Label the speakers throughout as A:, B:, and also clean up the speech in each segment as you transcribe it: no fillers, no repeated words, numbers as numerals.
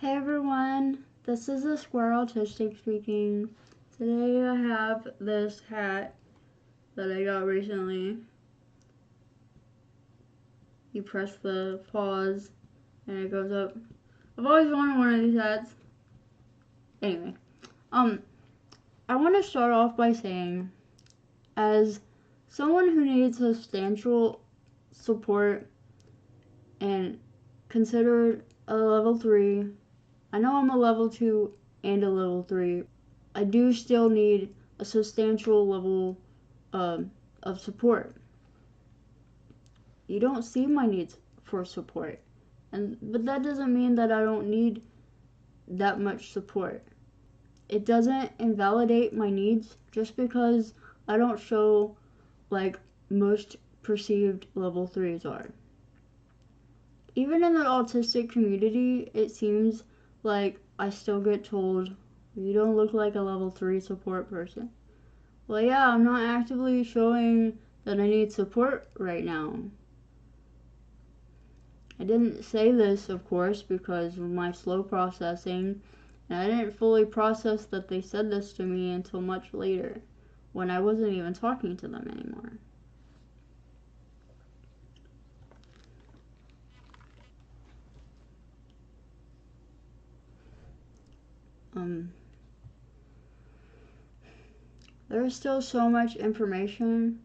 A: Hey everyone, this is the Square Autistic speaking. Today I have this hat that I got recently. You press the pause and it goes up. I've always wanted one of these hats. Anyway, I want to start off by saying, as someone who needs substantial support and considered a level 3, I know I'm a level 2 and a level 3. I do still need a substantial level of support. You don't see my needs for support, but that doesn't mean that I don't need that much support. It doesn't invalidate my needs just because I don't show like most perceived level 3s are. Even in the autistic community, it seems like I still get told, you don't look like a level 3 support person. Well, yeah, I'm not actively showing that I need support right now. I didn't say this, of course, because of my slow processing, and I didn't fully process that they said this to me until much later, when I wasn't even talking to them anymore. There is still so much information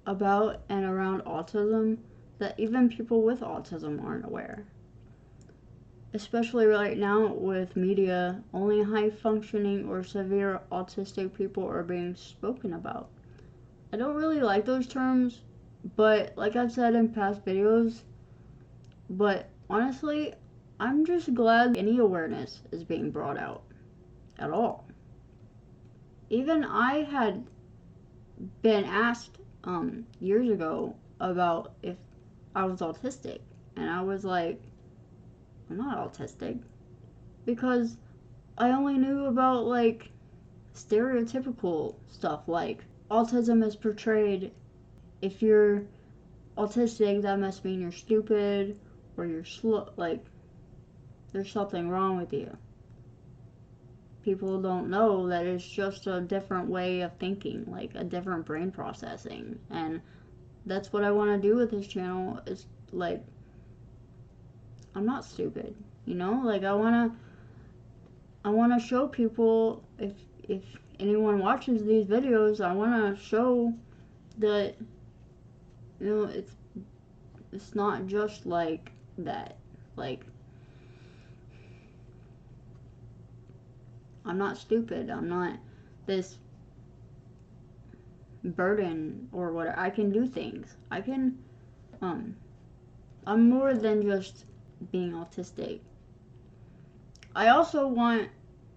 A: about and around autism that even people with autism aren't aware. Especially right now with media, only high-functioning or severe autistic people are being spoken about. I don't really like those terms, but like I've said in past videos, but honestly, I'm just glad any awareness is being brought out at all. Even I had been asked years ago about if I was autistic, and I was like, I'm not autistic, because I only knew about like stereotypical stuff, like autism is portrayed, if you're autistic that must mean you're stupid or you're slow, like there's something wrong with you. People don't know that it's just a different way of thinking, like a different brain processing, and that's what I want to do with this channel. Is like, I'm not stupid, you know, like I want to show people, if anyone watches these videos, I want to show that, you know, it's not just like that. Like, I'm not stupid. I'm not this burden or whatever. I can do things. I'm more than just being autistic. I also want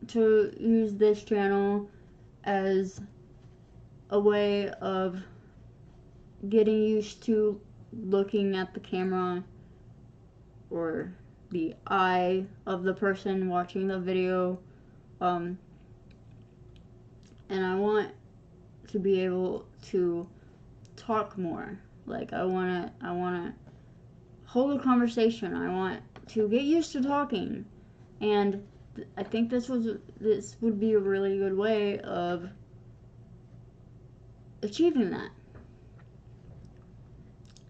A: to use this channel as a way of getting used to looking at the camera or the eye of the person watching the video, and I want to be able to talk more. Like I wanna hold a conversation. I want to get used to talking, and I think this would be a really good way of achieving that.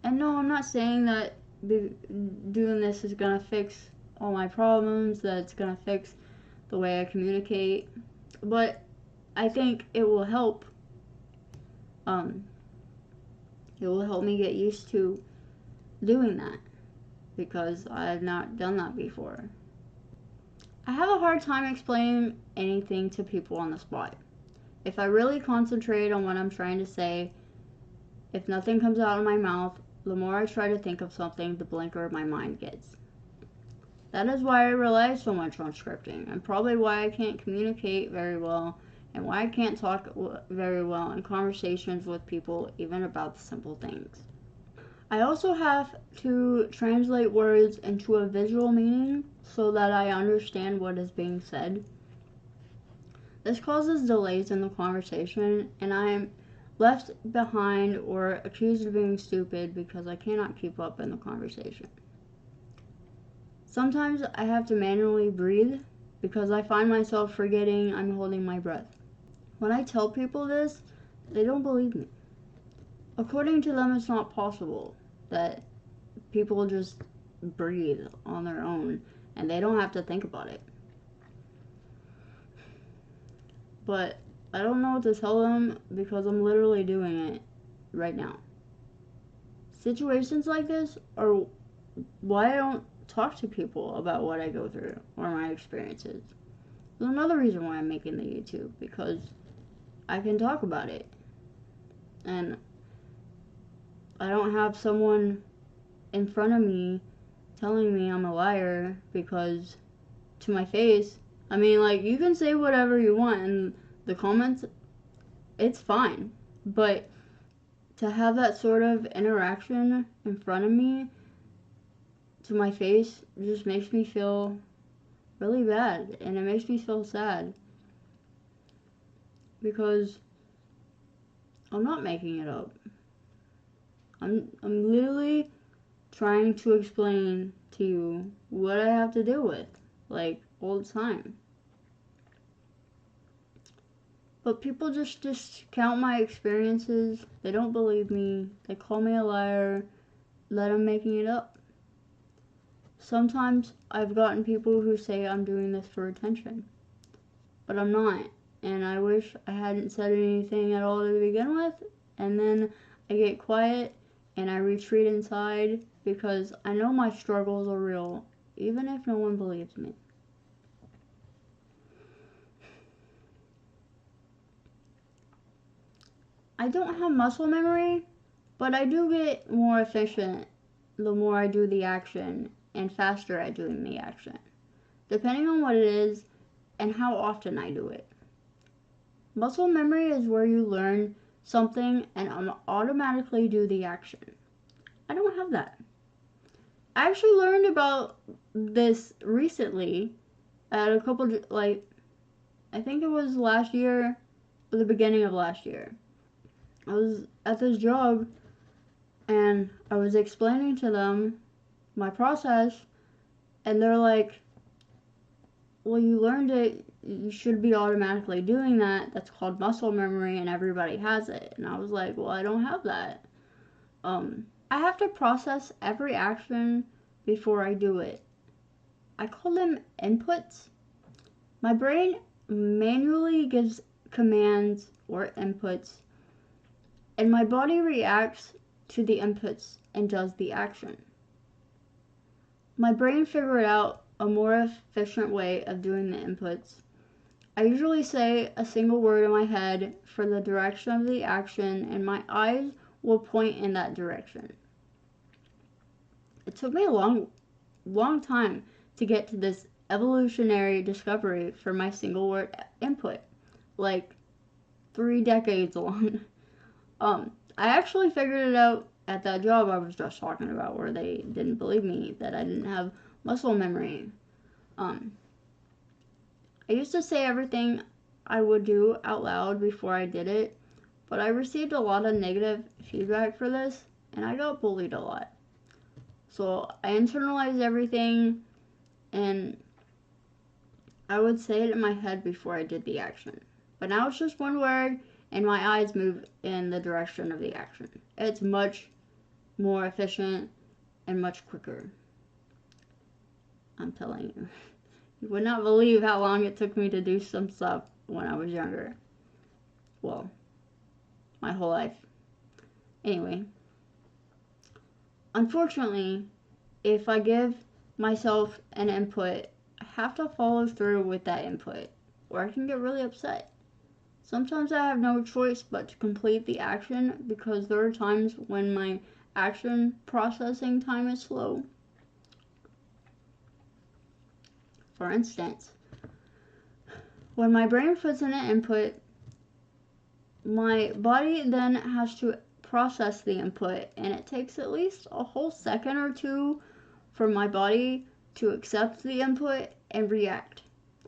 A: And no, I'm not saying that doing this is gonna fix all my problems, that it's gonna fix the way I communicate, but I think it will help. It will help me get used to doing that, because I've not done that before. I have a hard time explaining anything to people on the spot. If I really concentrate on what I'm trying to say, if nothing comes out of my mouth, the more I try to think of something, the blanker my mind gets. That is why I rely so much on scripting, and probably why I can't communicate very well, and why I can't talk very well in conversations with people, even about the simple things. I also have to translate words into a visual meaning so that I understand what is being said. This causes delays in the conversation, and I am left behind or accused of being stupid because I cannot keep up in the conversation. Sometimes I have to manually breathe because I find myself forgetting I'm holding my breath. When I tell people this, they don't believe me. According to them, it's not possible that people just breathe on their own and they don't have to think about it. But I don't know what to tell them because I'm literally doing it right now. Situations like this are why I don't talk to people about what I go through or my experiences. There's another reason why I'm making the YouTube, because I can talk about it. And I don't have someone in front of me telling me I'm a liar because to my face. I mean, like, you can say whatever you want in the comments, it's fine. But to have that sort of interaction in front of me to my face just makes me feel really bad, and it makes me feel sad because I'm not making it up. I'm literally trying to explain to you what I have to deal with, like, all the time. But people just discount my experiences. They don't believe me. They call me a liar that I'm making it up. Sometimes I've gotten people who say I'm doing this for attention, but I'm not. And I wish I hadn't said anything at all to begin with. And then I get quiet and I retreat inside because I know my struggles are real, even if no one believes me. I don't have muscle memory, but I do get more efficient the more I do the action and faster at doing the action, depending on what it is and how often I do it. Muscle memory is where you learn something and automatically do the action. I don't have that. I actually learned about this recently at a couple, like, I think it was last year or the beginning of last year. I was at this job and I was explaining to them my process, and they're like, well, you learned it, you should be automatically doing that. That's called muscle memory and everybody has it. And I was like, well, I don't have that. I have to process every action before I do it. I call them inputs. My brain manually gives commands or inputs, and my body reacts to the inputs and does the action. My brain figured out a more efficient way of doing the inputs. I usually say a single word in my head for the direction of the action, and my eyes will point in that direction. It took me a long time to get to this evolutionary discovery for my single word input, like 3 decades long. I actually figured it out at that job I was just talking about, where they didn't believe me that I didn't have muscle memory. I used to say everything I would do out loud before I did it, but I received a lot of negative feedback for this, and I got bullied a lot. So I internalized everything, and I would say it in my head before I did the action. But now it's just one word, and my eyes move in the direction of the action. It's much more efficient and much quicker. I'm telling you. You would not believe how long it took me to do some stuff when I was younger. Well, my whole life. Anyway, unfortunately, if I give myself an input, I have to follow through with that input, or I can get really upset. Sometimes I have no choice but to complete the action because there are times when my action processing time is slow. For instance, when my brain puts in an input, my body then has to process the input, and it takes at least a whole second or two for my body to accept the input and react,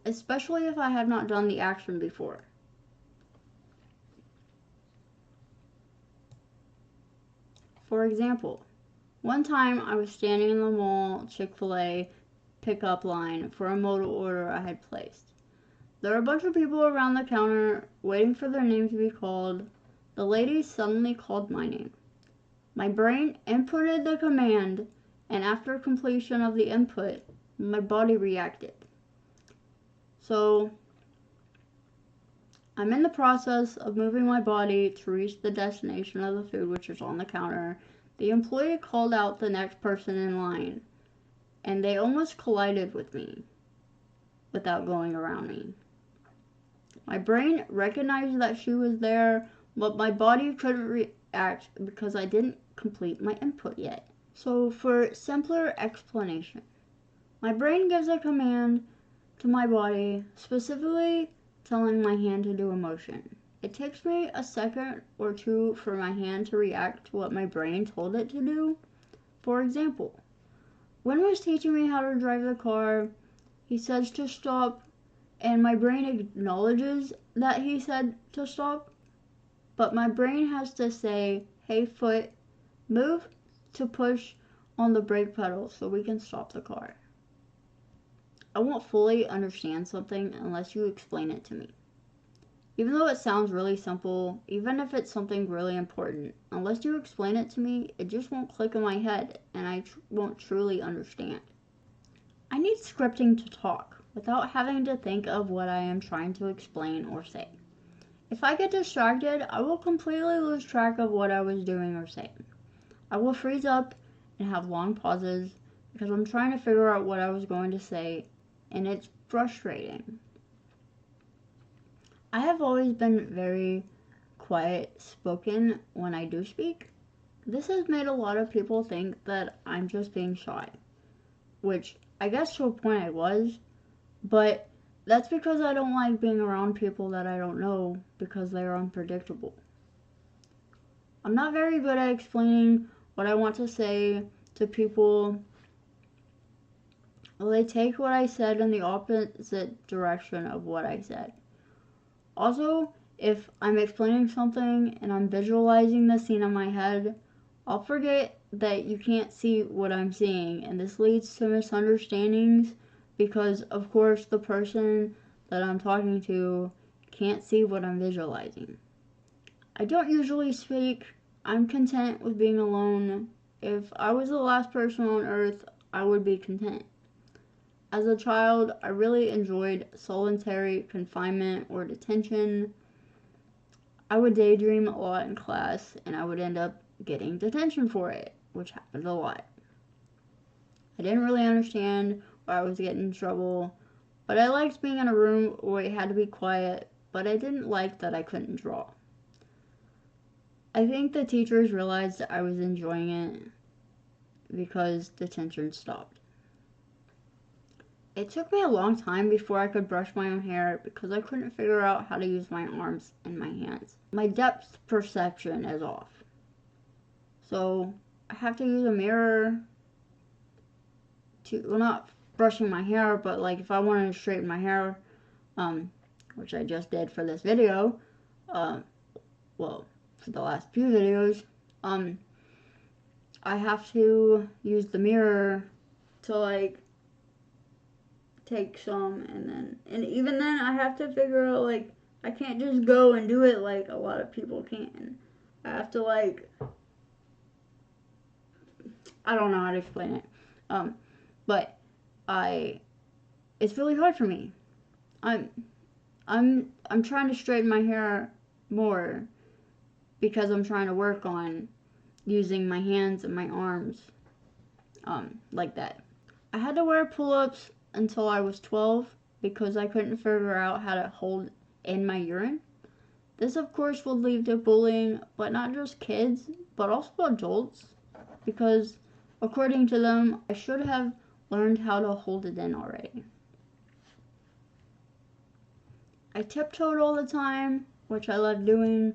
A: especially if I have not done the action before. For example, one time I was standing in the mall, Chick-fil-A, pickup line for a modal order I had placed. There were a bunch of people around the counter waiting for their name to be called. The lady suddenly called my name. My brain inputted the command, and after completion of the input, my body reacted. So, I'm in the process of moving my body to reach the destination of the food, which is on the counter. The employee called out the next person in line, and they almost collided with me without going around me. My brain recognized that she was there, but my body couldn't react because I didn't complete my input yet. So for simpler explanation, my brain gives a command to my body, specifically telling my hand to do a motion. It takes me a second or two for my hand to react to what my brain told it to do. For example, when he was teaching me how to drive the car, he says to stop, and my brain acknowledges that he said to stop, but my brain has to say, hey foot, move to push on the brake pedal so we can stop the car. I won't fully understand something unless you explain it to me. Even though it sounds really simple, even if it's something really important, unless you explain it to me, it just won't click in my head and I won't truly understand. I need scripting to talk without having to think of what I am trying to explain or say. If I get distracted, I will completely lose track of what I was doing or saying. I will freeze up and have long pauses because I'm trying to figure out what I was going to say, and it's frustrating. I have always been very quiet spoken when I do speak. This has made a lot of people think that I'm just being shy, which I guess to a point I was, but that's because I don't like being around people that I don't know because they are unpredictable. I'm not very good at explaining what I want to say to people. Well, they take what I said in the opposite direction of what I said. Also, if I'm explaining something and I'm visualizing the scene in my head, I'll forget that you can't see what I'm seeing, and this leads to misunderstandings because, of course, the person that I'm talking to can't see what I'm visualizing. I don't usually speak. I'm content with being alone. If I was the last person on earth, I would be content. As a child, I really enjoyed solitary confinement or detention. I would daydream a lot in class, and I would end up getting detention for it, which happened a lot. I didn't really understand why I was getting in trouble, but I liked being in a room where it had to be quiet, but I didn't like that I couldn't draw. I think the teachers realized that I was enjoying it because detention stopped. It took me a long time before I could brush my own hair because I couldn't figure out how to use my arms and my hands. My depth perception is off. So I have to use a mirror to, well, not brushing my hair, but like if I wanted to straighten my hair, which I just did for this video, well, for the last few videos, I have to use the mirror to like take some, and even then I have to figure out, like, I can't just go and do it like a lot of people can. I have to, like, I don't know how to explain it, but it's really hard for me. I'm trying to straighten my hair more because I'm trying to work on using my hands and my arms, like that. I had to wear pull-ups until I was 12 because I couldn't figure out how to hold in my urine. This, of course, would lead to bullying, but not just kids, but also adults, because according to them, I should have learned how to hold it in already. I tiptoed all the time, which I love doing.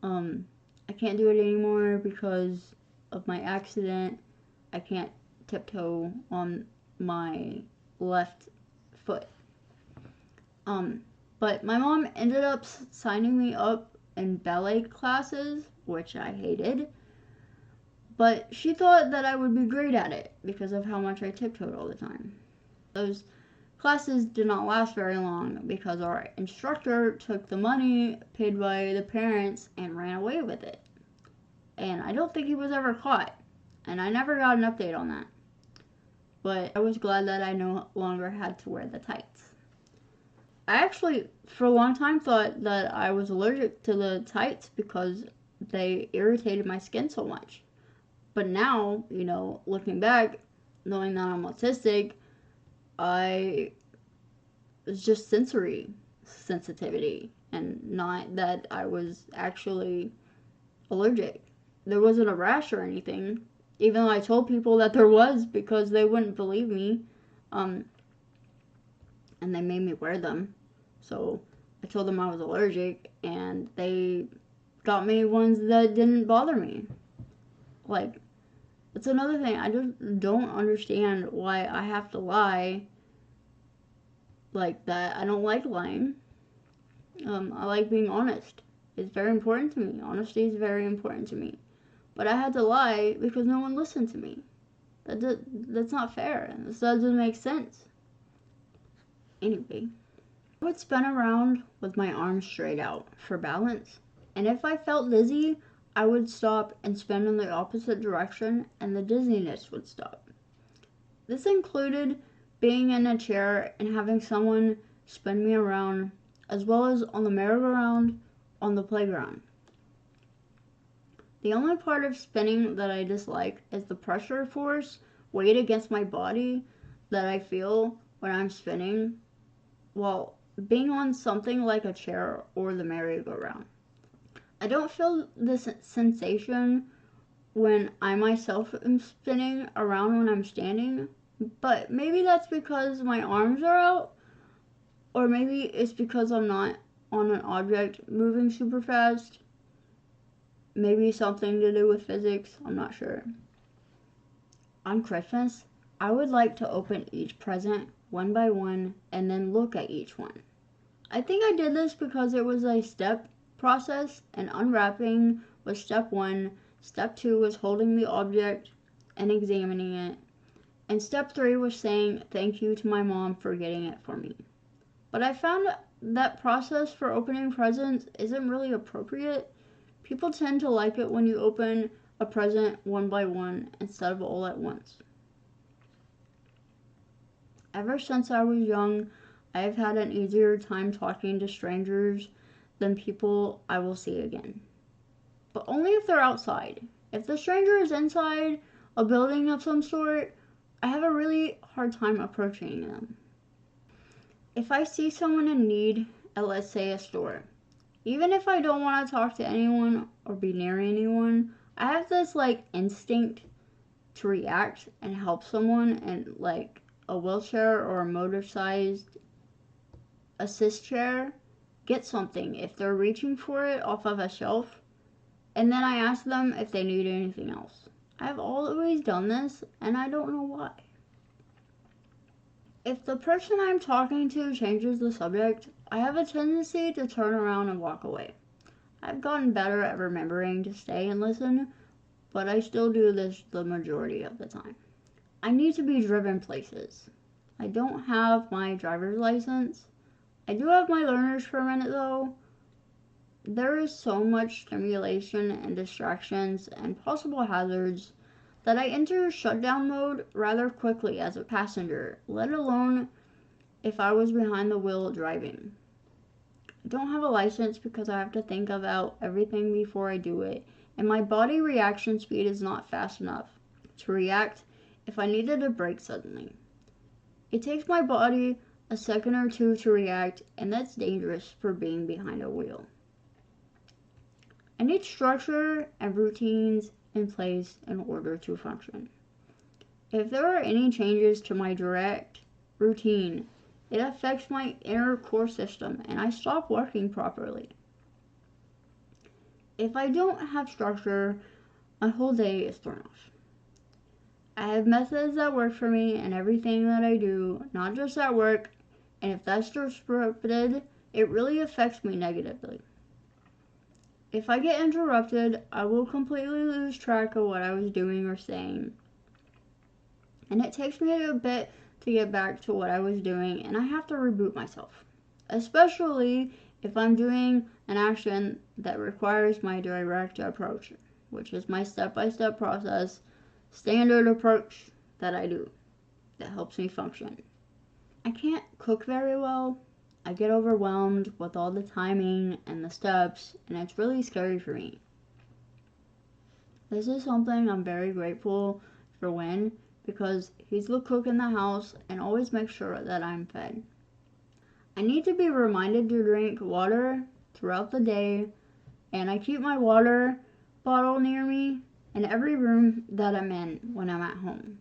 A: I can't do it anymore because of my accident. I can't tiptoe on my left foot. But my mom ended up signing me up in ballet classes, which I hated. But she thought that I would be great at it because of how much I tiptoed all the time. Those classes did not last very long because our instructor took the money paid by the parents and ran away with it. And I don't think he was ever caught. And I never got an update on that. But I was glad that I no longer had to wear the tights. I actually, for a long time, thought that I was allergic to the tights because they irritated my skin so much. But now, looking back, knowing that I'm autistic, it's just sensory sensitivity and not that I was actually allergic. There wasn't a rash or anything, even though I told people that there was because they wouldn't believe me. And they made me wear them. So I told them I was allergic and they got me ones that didn't bother me. Like, it's another thing. I just don't understand why I have to lie like that. I don't like lying. I like being honest. It's very important to me. Honesty is very important to me. But I had to lie because no one listened to me. That's not fair. This doesn't make sense. Anyway, I would spin around with my arms straight out for balance. And if I felt dizzy, I would stop and spin in the opposite direction and the dizziness would stop. This included being in a chair and having someone spin me around, as well as on the merry-go-round on the playground. The only part of spinning that I dislike is the pressure force, weight against my body that I feel when I'm spinning while being on something like a chair or the merry-go-round. I don't feel this sensation when I myself am spinning around when I'm standing, but maybe that's because my arms are out, or maybe it's because I'm not on an object moving super fast. Maybe something to do with physics, I'm not sure. On Christmas, I would like to open each present one by one and then look at each one. I think I did this because it was a step process, and unwrapping was step 1, step 2 was holding the object and examining it, and step 3 was saying thank you to my mom for getting it for me. But I found that process for opening presents isn't really appropriate. People tend to like it when you open a present one by one instead of all at once. Ever since I was young, I have had an easier time talking to strangers than people I will see again. But only if they're outside. If the stranger is inside a building of some sort, I have a really hard time approaching them. If I see someone in need at, let's say, a store, even if I don't want to talk to anyone or be near anyone, I have this instinct to react and help someone in a wheelchair or a motor-sized assist chair get something if they're reaching for it off of a shelf, and then I ask them if they need anything else. I've always done this, and I don't know why. If the person I'm talking to changes the subject, I have a tendency to turn around and walk away. I've gotten better at remembering to stay and listen, but I still do this the majority of the time. I need to be driven places. I don't have my driver's license. I do have my learner's permit though. There is so much stimulation and distractions and possible hazards that I enter shutdown mode rather quickly as a passenger, let alone if I was behind the wheel driving. I don't have a license because I have to think about everything before I do it, and my body reaction speed is not fast enough to react if I needed to brake suddenly. It takes my body a second or two to react, and that's dangerous for being behind a wheel. I need structure and routines in place in order to function. If there are any changes to my direct routine, it affects my inner core system and I stop working properly. If I don't have structure, my whole day is thrown off. I have methods that work for me in everything that I do, not just at work, and if that's disrupted, it really affects me negatively. If I get interrupted, I will completely lose track of what I was doing or saying. And it takes me a bit to get back to what I was doing, and I have to reboot myself. Especially if I'm doing an action that requires my direct approach, which is my step-by-step process, standard approach that I do that helps me function. I can't cook very well. I get overwhelmed with all the timing and the steps, and it's really scary for me. This is something I'm very grateful for Win, because he's the cook in the house and always makes sure that I'm fed. I need to be reminded to drink water throughout the day, and I keep my water bottle near me in every room that I'm in when I'm at home.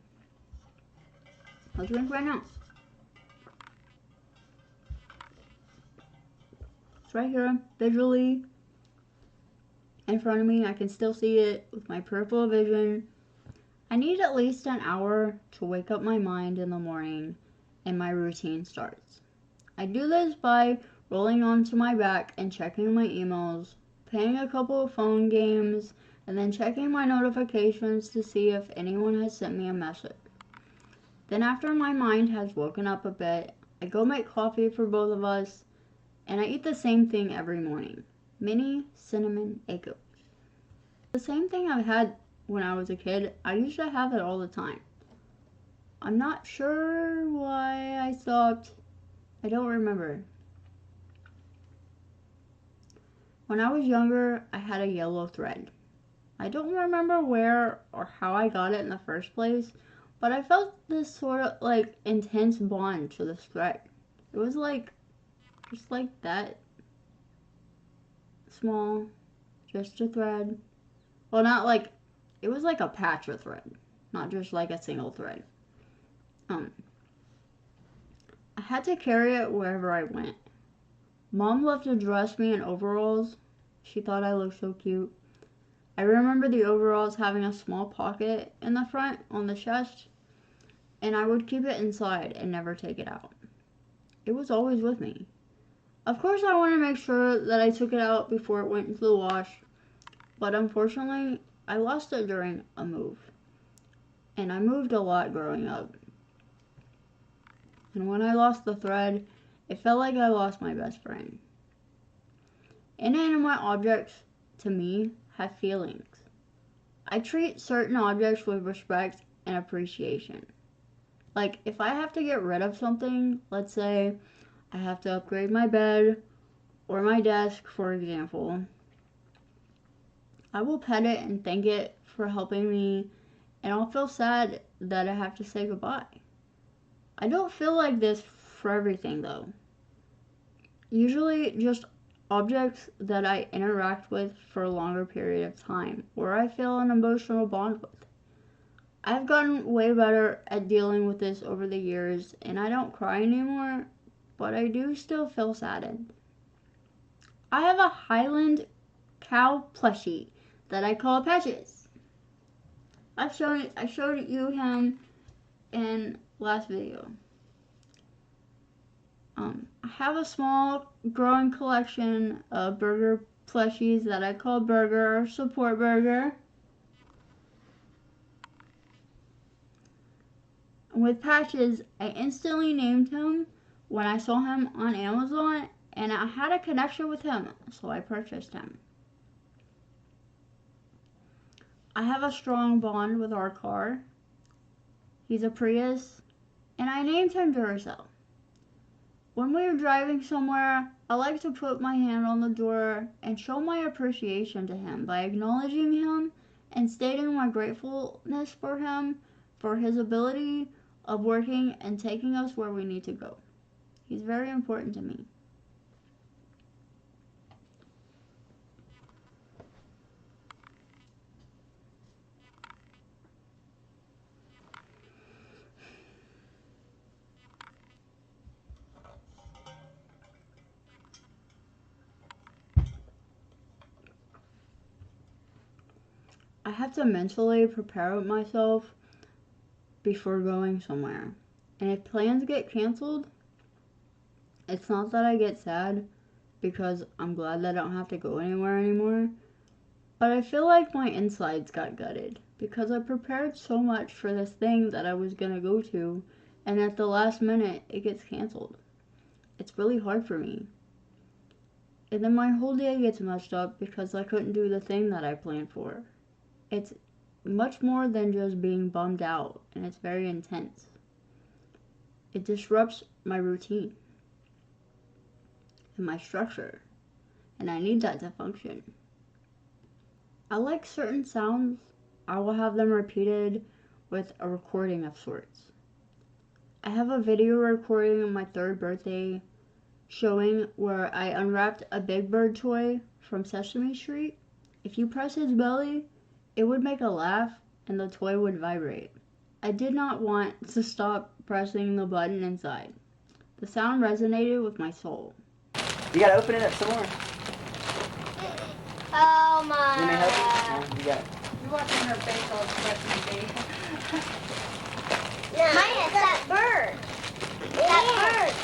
A: I'll drink right now. It's right here, visually in front of me. I can still see it with my peripheral vision. I need at least an hour to wake up my mind in the morning, and my routine starts. I do this by rolling onto my back and checking my emails, playing a couple of phone games, and then checking my notifications to see if anyone has sent me a message. Then after my mind has woken up a bit, I go make coffee for both of us, and I eat the same thing every morning. Mini cinnamon Echoes. The same thing I've had when I was a kid. I used to have it all the time. I'm not sure why I stopped. I don't remember. When I was younger, I had a yellow thread. I don't remember where or how I got it in the first place, but I felt this sort of like intense bond to this thread. It was like, just like that. Small, just a thread. Well, not like, it was like a patch of thread, not just like a single thread. I had to carry it wherever I went. Mom loved to dress me in overalls. She thought I looked so cute. I remember the overalls having a small pocket in the front on the chest, and I would keep it inside and never take it out. It was always with me. Of course, I want to make sure that I took it out before it went into the wash, but unfortunately, I lost it during a move. And I moved a lot growing up. And when I lost the thread, it felt like I lost my best friend. Inanimate objects, to me, have feelings. I treat certain objects with respect and appreciation. Like, if I have to get rid of something, let's say I have to upgrade my bed or my desk, for example, I will pet it and thank it for helping me, and I'll feel sad that I have to say goodbye. I don't feel like this for everything, though. Usually just objects that I interact with for a longer period of time, or I feel an emotional bond with. I've gotten way better at dealing with this over the years, and I don't cry anymore, but I do still feel saddened. I have a Highland cow plushie that I call Patches. I showed you him in last video. I have a small growing collection of burger plushies that I call Burger or Support Burger. With Patches, I instantly named him when I saw him on Amazon, and I had a connection with him, so I purchased him. I have a strong bond with our car. He's a Prius, and I named him Duracell. When we are driving somewhere, I like to put my hand on the door and show my appreciation to him by acknowledging him and stating my gratefulness for him for his ability of working and taking us where we need to go. He's very important to me. I have to mentally prepare myself before going somewhere. And if plans get canceled, it's not that I get sad. because I'm glad that I don't have to go anywhere anymore. But I feel like my insides got gutted because I prepared so much for this thing that I was gonna go to, and at the last minute it gets canceled. It's really hard for me. And then my whole day gets messed up because I couldn't do the thing that I planned for. It's much more than just being bummed out, and it's very intense. It disrupts my routine and my structure, and I need that to function. I like certain sounds. I will have them repeated with a recording of sorts. I have a video recording on my 3rd birthday showing where I unwrapped a Big Bird toy from Sesame Street. If you press his belly, it would make a laugh and the toy would vibrate. I did not want to stop pressing the button inside. The sound resonated with my soul.
B: You gotta open it up some more.
C: Oh my.
B: You may help you? No, you got it.
D: You're watching her facial expression, baby.
C: No, Maya, that bird. That bird.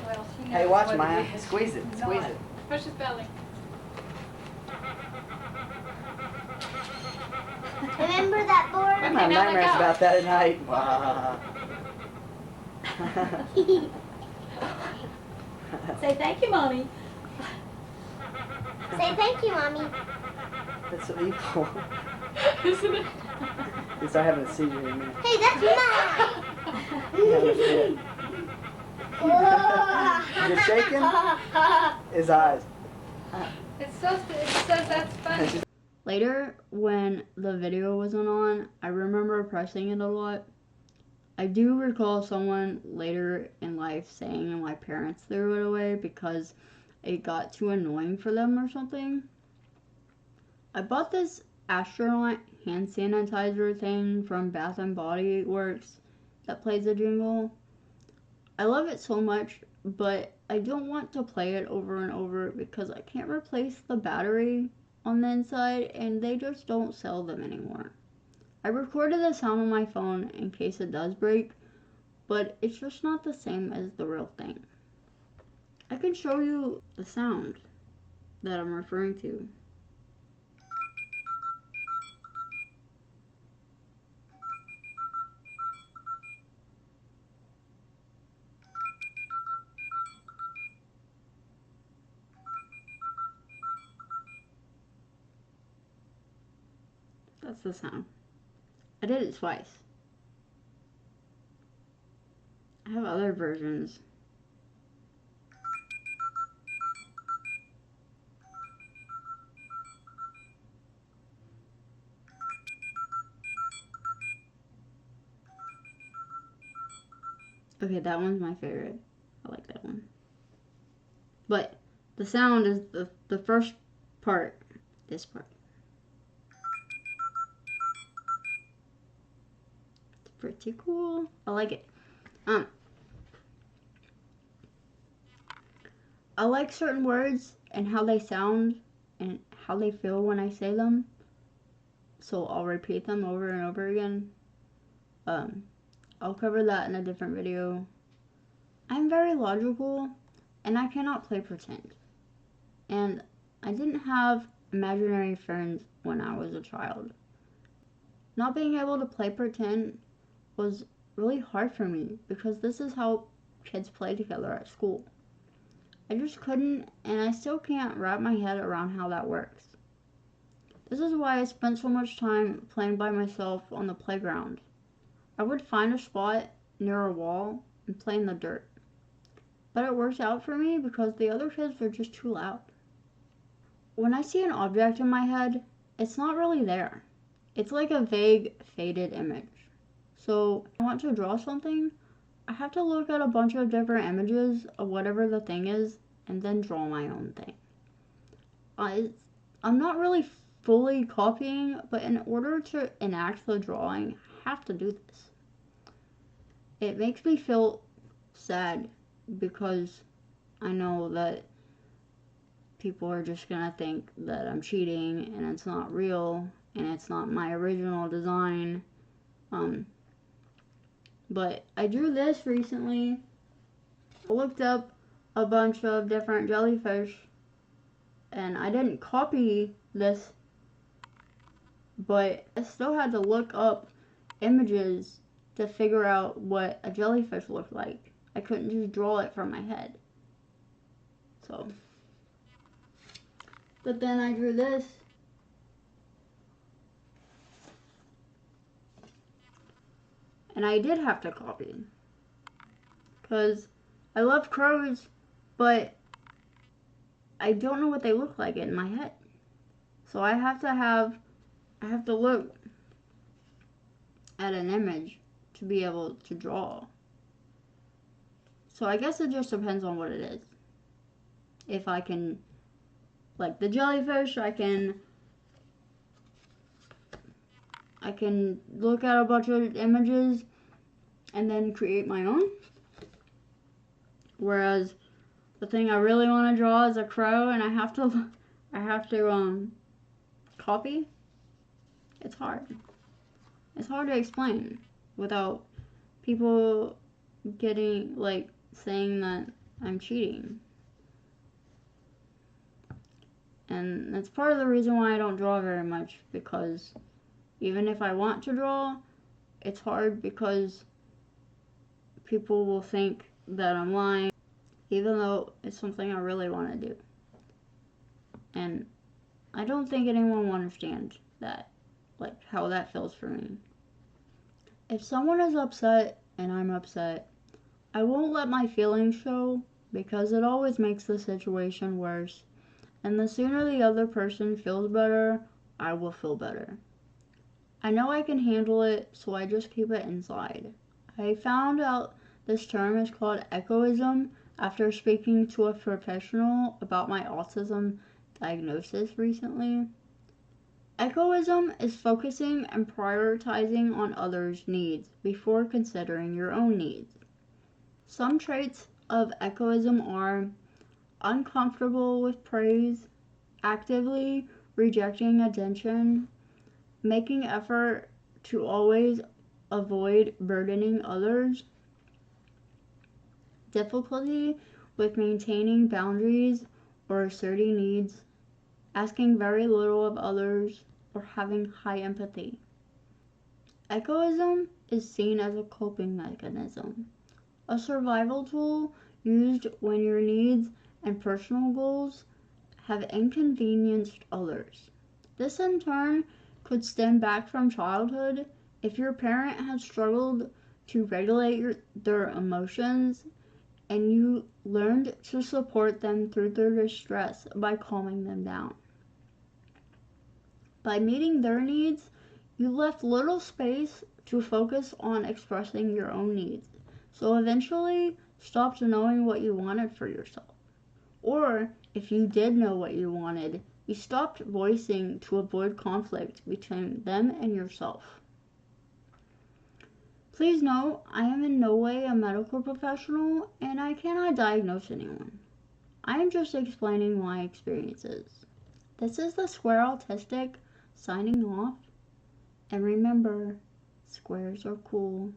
D: Well, she
B: Hey,
D: knows
B: watch
D: what
B: Maya.
D: it is.
B: Squeeze it. Squeeze it.
D: Push his belly.
C: Remember that
B: I
C: board?
B: have
D: now let
B: nightmares
D: go.
B: about that at night. Wow.
D: Say thank you, Mommy.
C: Say thank you, Mommy.
B: That's so evil.
D: Isn't it?
B: You start having a seizure in a minute.
C: Hey, that's mine.
B: Yeah, that's it. You're shaking? His eyes.
D: It says that's funny.
A: Later, when the video wasn't on, I remember pressing it a lot. I do recall someone later in life saying my parents threw it away because it got too annoying for them or something. I bought this astronaut hand sanitizer thing from Bath and Body Works that plays a jingle. I love it so much, but I don't want to play it over and over because I can't replace the battery on the inside and they just don't sell them anymore. I recorded the sound on my phone in case it does break, but it's just not the same as the real thing. I can show you the sound that I'm referring to. That's the sound. I did it twice. I have other versions. Okay, that one's my favorite. I like that one. But the sound is the first part. This part. It's pretty cool. I like it. I like certain words and how they sound and how they feel when I say them. So I'll repeat them over and over again. I'll cover that in a different video. I'm very logical and I cannot play pretend. And I didn't have imaginary friends when I was a child. Not being able to play pretend was really hard for me because this is how kids play together at school. I just couldn't, and I still can't wrap my head around how that works. This is why I spent so much time playing by myself on the playground. I would find a spot near a wall and play in the dirt. But it works out for me because the other kids are just too loud. When I see an object in my head, it's not really there. It's like a vague, faded image. So, if I want to draw something, I have to look at a bunch of different images of whatever the thing is and then draw my own thing. I'm not really fully copying, but in order to enact the drawing, I have to do this. It makes me feel sad because I know that people are just gonna think that I'm cheating and it's not real and it's not my original design. But I drew this recently. I looked up a bunch of different jellyfish, and I didn't copy this, but I still had to look up images to figure out what a jellyfish looked like. I couldn't just draw it from my head. So, but then I drew this. And I did have to copy. Because I love crows, but I don't know what they look like in my head. So I have to look at an image to be able to draw. So I guess it just depends on what it is. If I can, like the jellyfish, I can look at a bunch of images and then create my own. Whereas the thing I really want to draw is a crow, and I have to copy. It's hard. It's hard to explain without people getting, like, saying that I'm cheating. And that's part of the reason why I don't draw very much, because even if I want to draw, it's hard because people will think that I'm lying, even though it's something I really want to do. And I don't think anyone will understand that, like, how that feels for me. If someone is upset and I'm upset, I won't let my feelings show, because it always makes the situation worse. And the sooner the other person feels better, I will feel better. I know I can handle it, so I just keep it inside. I found out this term is called Echoism after speaking to a professional about my autism diagnosis recently. Echoism is focusing and prioritizing on others' needs before considering your own needs. Some traits of echoism are uncomfortable with praise, actively rejecting attention, making effort to always avoid burdening others, difficulty with maintaining boundaries or asserting needs, asking very little of others, or having high empathy. Echoism is seen as a coping mechanism, a survival tool used when your needs and personal goals have inconvenienced others. This in turn could stem back from childhood if your parent has struggled to regulate their emotions and you learned to support them through their distress by calming them down. By meeting their needs, you left little space to focus on expressing your own needs, so eventually stopped knowing what you wanted for yourself. Or, if you did know what you wanted, you stopped voicing to avoid conflict between them and yourself. Please note, I am in no way a medical professional, and I cannot diagnose anyone. I am just explaining my experiences. This is the Square Autistic signing off, and remember, squares are cool.